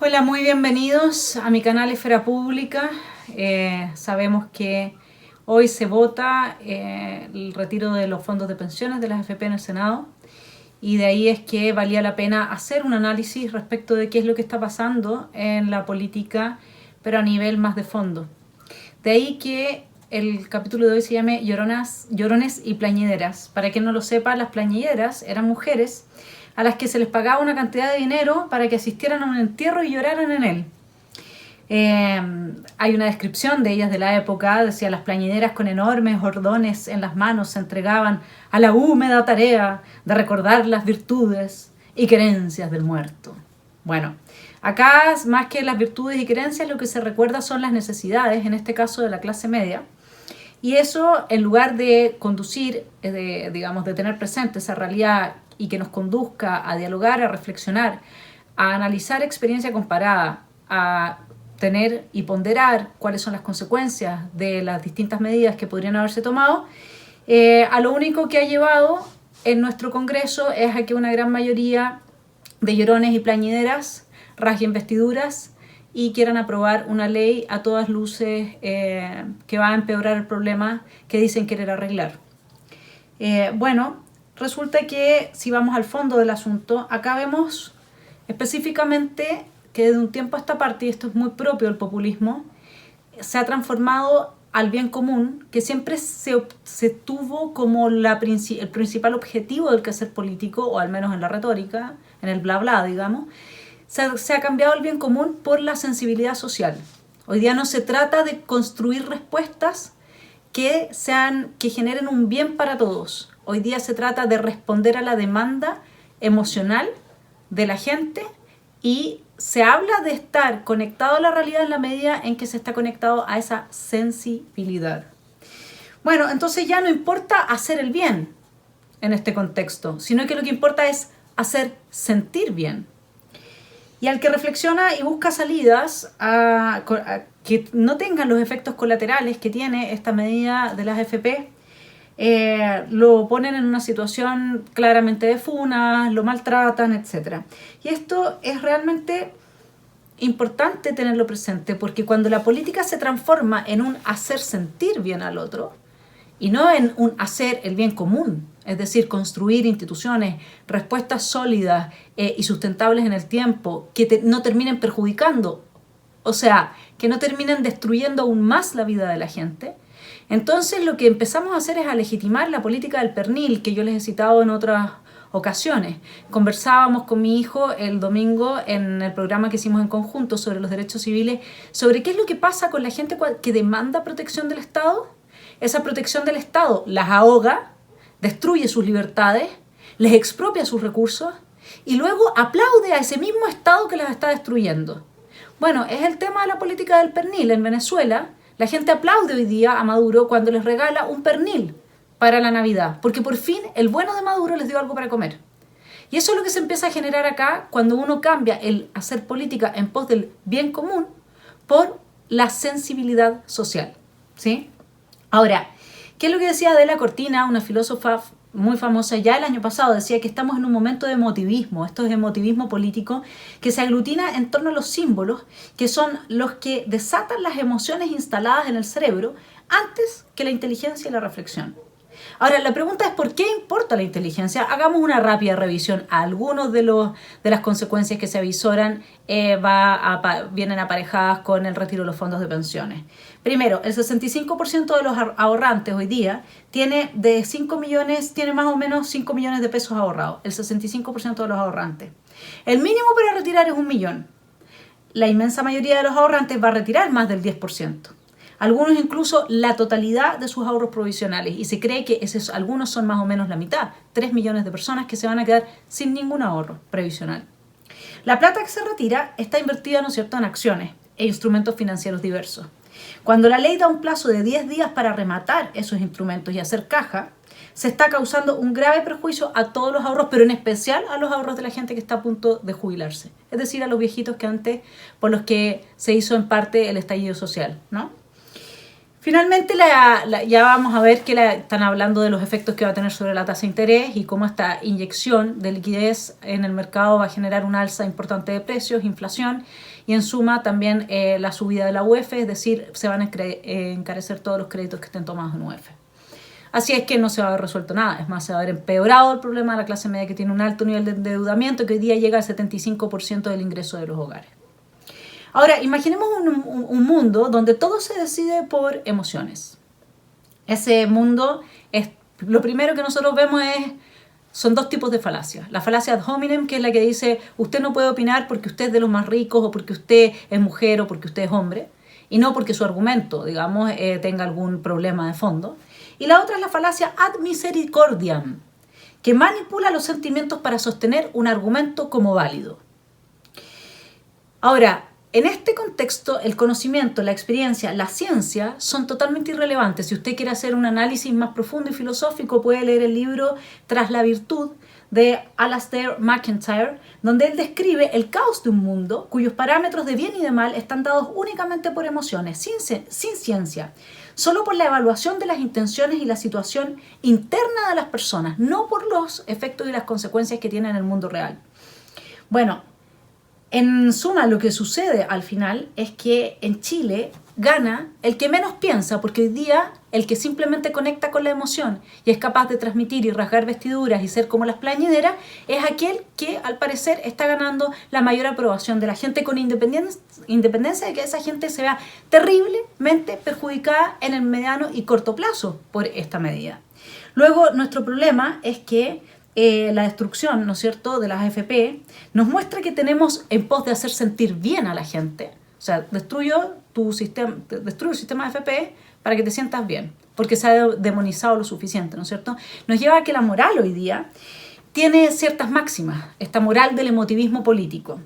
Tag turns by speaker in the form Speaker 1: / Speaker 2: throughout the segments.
Speaker 1: Hola, muy bienvenidos a mi canal Esfera Pública. Sabemos que hoy se vota el retiro de los fondos de pensiones de las AFP en el Senado, y de ahí es que valía la pena hacer un análisis respecto de qué es lo que está pasando en la política, pero a nivel más de fondo. De ahí que el capítulo de hoy se llame Llorones y Plañideras. Para quien no lo sepa, las plañideras eran mujeres a las que se les pagaba una cantidad de dinero para que asistieran a un entierro y lloraran en él. Hay una descripción de ellas de la época. Decía: las plañideras con enormes hordones en las manos se entregaban a la húmeda tarea de recordar las virtudes y querencias del muerto. Bueno, acá más que las virtudes y querencias, lo que se recuerda son las necesidades, en este caso de la clase media. Y eso, en lugar de conducir, de tener presente esa realidad y que nos conduzca a dialogar, a reflexionar, a analizar experiencia comparada, a tener y ponderar cuáles son las consecuencias de las distintas medidas que podrían haberse tomado, a lo único que ha llevado en nuestro Congreso es a que una gran mayoría de llorones y plañideras rasguen vestiduras y quieran aprobar una ley a todas luces que va a empeorar el problema que dicen querer arreglar. Resulta que si vamos al fondo del asunto, acá vemos específicamente que de un tiempo a esta parte, y esto es muy propio del populismo, se ha transformado al bien común, que siempre se tuvo como el principal objetivo del quehacer político, o al menos en la retórica, en el bla bla, digamos. Se ha cambiado el bien común por la sensibilidad social. Hoy día no se trata de construir respuestas que generen un bien para todos. Hoy día se trata de responder a la demanda emocional de la gente, y se habla de estar conectado a la realidad en la medida en que se está conectado a esa sensibilidad. Bueno, entonces ya no importa hacer el bien en este contexto, sino que lo que importa es hacer sentir bien. Y al que reflexiona y busca salidas que no tengan los efectos colaterales que tiene esta medida de las AFP, lo ponen en una situación claramente de funas, lo maltratan, etc. Y esto es realmente importante tenerlo presente, porque cuando la política se transforma en un hacer sentir bien al otro y no en un hacer el bien común, es decir, construir instituciones, respuestas sólidas y sustentables en el tiempo, que no terminen perjudicando, o sea, que no terminen destruyendo aún más la vida de la gente, entonces lo que empezamos a hacer es a legitimar la política del pernil, que yo les he citado en otras ocasiones. Conversábamos con mi hijo el domingo en el programa que hicimos en conjunto sobre los derechos civiles, sobre qué es lo que pasa con la gente que demanda protección del Estado. Esa protección del Estado las ahoga, destruye sus libertades, les expropia sus recursos y luego aplaude a ese mismo Estado que las está destruyendo. Bueno, es el tema de la política del pernil. En Venezuela, la gente aplaude hoy día a Maduro cuando les regala un pernil para la Navidad, porque por fin el bueno de Maduro les dio algo para comer. Y eso es lo que se empieza a generar acá cuando uno cambia el hacer política en pos del bien común por la sensibilidad social, ¿sí? Ahora, ¿qué es lo que decía Adela Cortina, una filósofa muy famosa ya el año pasado? Decía que estamos en un momento de emotivismo. Esto es emotivismo político que se aglutina en torno a los símbolos, que son los que desatan las emociones instaladas en el cerebro antes que la inteligencia y la reflexión. Ahora, la pregunta es: ¿por qué importa la inteligencia? Hagamos una rápida revisión a algunos de las consecuencias que se avisoran vienen aparejadas con el retiro de los fondos de pensiones. Primero, el 65% de los ahorrantes hoy día tiene más o menos 5 millones de pesos ahorrados. El 65% de los ahorrantes. El mínimo para retirar es 1 millón. La inmensa mayoría de los ahorrantes va a retirar más del 10%. Algunos incluso la totalidad de sus ahorros provisionales, y se cree que algunos son más o menos la mitad, 3 millones de personas que se van a quedar sin ningún ahorro previsional. La plata que se retira está invertida, ¿no es cierto?, en acciones e instrumentos financieros diversos. Cuando la ley da un plazo de 10 días para rematar esos instrumentos y hacer caja, se está causando un grave perjuicio a todos los ahorros, pero en especial a los ahorros de la gente que está a punto de jubilarse, es decir, a los viejitos que antes, por los que se hizo en parte el estallido social, ¿no? Finalmente, ya vamos a ver que están hablando de los efectos que va a tener sobre la tasa de interés y cómo esta inyección de liquidez en el mercado va a generar un alza importante de precios, inflación, y en suma también la subida de la UEF, es decir, se van a encarecer todos los créditos que estén tomados en UEF. Así es que no se va a haber resuelto nada, es más, se va a haber empeorado el problema de la clase media, que tiene un alto nivel de endeudamiento que hoy día llega al 75% del ingreso de los hogares. Ahora, imaginemos un mundo donde todo se decide por emociones. Ese mundo, lo primero que nosotros vemos son dos tipos de falacias. La falacia ad hominem, que es la que dice usted no puede opinar porque usted es de los más ricos o porque usted es mujer o porque usted es hombre, y no porque su argumento, digamos, tenga algún problema de fondo. Y la otra es la falacia ad misericordiam, que manipula los sentimientos para sostener un argumento como válido. Ahora, en este contexto, el conocimiento, la experiencia, la ciencia son totalmente irrelevantes. Si usted quiere hacer un análisis más profundo y filosófico, puede leer el libro Tras la virtud de Alasdair MacIntyre, donde él describe el caos de un mundo cuyos parámetros de bien y de mal están dados únicamente por emociones, sin ciencia, solo por la evaluación de las intenciones y la situación interna de las personas, no por los efectos y las consecuencias que tiene en el mundo real. Bueno, en suma, lo que sucede al final es que en Chile gana el que menos piensa, porque hoy día el que simplemente conecta con la emoción y es capaz de transmitir y rasgar vestiduras y ser como las plañideras es aquel que al parecer está ganando la mayor aprobación de la gente, con independencia de que esa gente se vea terriblemente perjudicada en el mediano y corto plazo por esta medida. Luego, nuestro problema es que la destrucción, ¿no es cierto?, de las AFP nos muestra que tenemos en pos de hacer sentir bien a la gente. O sea, destruyo el sistema de AFP para que te sientas bien, porque se ha demonizado lo suficiente, ¿no es cierto? Nos lleva a que la moral hoy día tiene ciertas máximas, esta moral del emotivismo político.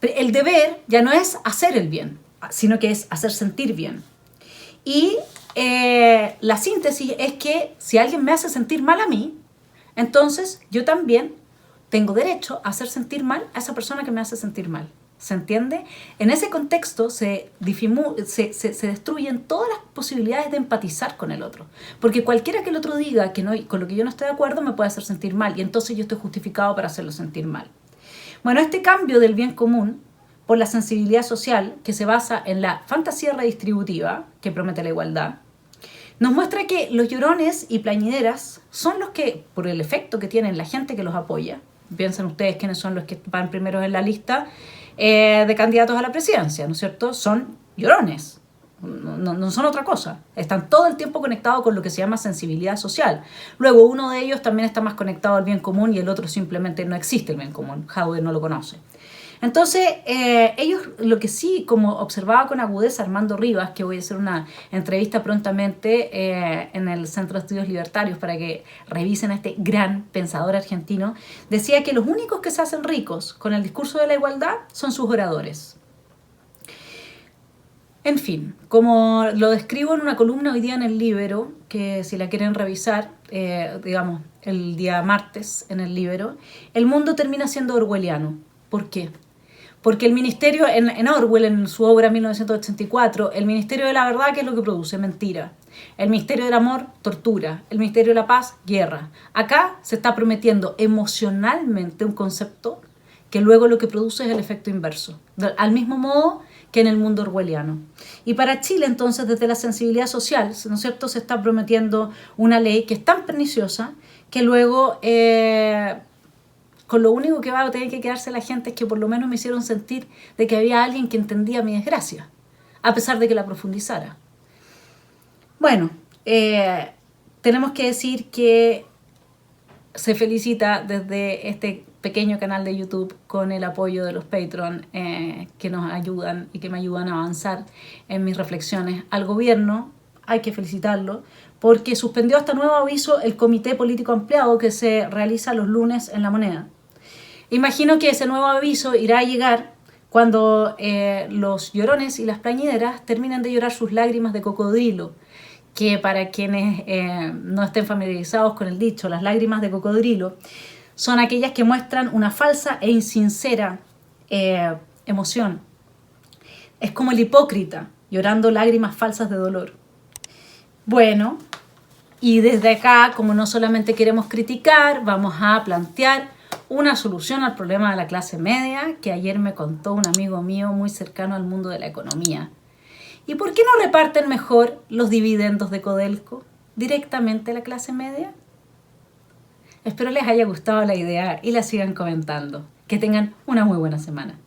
Speaker 1: El deber ya no es hacer el bien, sino que es hacer sentir bien. Y la síntesis es que si alguien me hace sentir mal a mí, entonces yo también tengo derecho a hacer sentir mal a esa persona que me hace sentir mal. ¿Se entiende? En ese contexto se destruyen todas las posibilidades de empatizar con el otro. Porque cualquiera que el otro diga que no, con lo que yo no estoy de acuerdo me puede hacer sentir mal, y entonces yo estoy justificado para hacerlo sentir mal. Bueno, este cambio del bien común por la sensibilidad social, que se basa en la fantasía redistributiva, que promete la igualdad, nos muestra que los llorones y plañideras son los que, por el efecto que tienen la gente que los apoya, piensen ustedes quiénes son los que van primeros en la lista de candidatos a la presidencia, ¿no es cierto? Son llorones, no son otra cosa. Están todo el tiempo conectados con lo que se llama sensibilidad social. Luego, uno de ellos también está más conectado al bien común y el otro simplemente no existe el bien común. Jaude no lo conoce. Entonces, ellos, lo que sí, como observaba con agudeza Armando Rivas, que voy a hacer una entrevista prontamente en el Centro de Estudios Libertarios para que revisen a este gran pensador argentino, decía que los únicos que se hacen ricos con el discurso de la igualdad son sus oradores. En fin, como lo describo en una columna hoy día en el Libero, que si la quieren revisar, digamos, el día martes en el Libero, el mundo termina siendo orwelliano. ¿Por qué? Porque el ministerio, en Orwell, en su obra 1984, el ministerio de la verdad, ¿qué es lo que produce? Mentira. El ministerio del amor, tortura. El ministerio de la paz, guerra. Acá se está prometiendo emocionalmente un concepto que luego lo que produce es el efecto inverso, al mismo modo que en el mundo orwelliano. Y para Chile, entonces, desde la sensibilidad social, ¿no es cierto?, se está prometiendo una ley que es tan perniciosa que luego con lo único que va a tener que quedarse la gente es que por lo menos me hicieron sentir de que había alguien que entendía mi desgracia, a pesar de que la profundizara. Bueno, tenemos que decir que se felicita desde este pequeño canal de YouTube con el apoyo de los Patreon que nos ayudan y que me ayudan a avanzar en mis reflexiones al gobierno. Hay que felicitarlo porque suspendió hasta nuevo aviso el Comité Político Ampliado que se realiza los lunes en La Moneda. Imagino que ese nuevo aviso irá a llegar cuando los llorones y las plañideras terminen de llorar sus lágrimas de cocodrilo, que para quienes no estén familiarizados con el dicho, las lágrimas de cocodrilo son aquellas que muestran una falsa e insincera emoción. Es como el hipócrita llorando lágrimas falsas de dolor. Bueno, y desde acá, como no solamente queremos criticar, vamos a plantear una solución al problema de la clase media que ayer me contó un amigo mío muy cercano al mundo de la economía. ¿Y por qué no reparten mejor los dividendos de Codelco directamente a la clase media? Espero les haya gustado la idea y la sigan comentando. Que tengan una muy buena semana.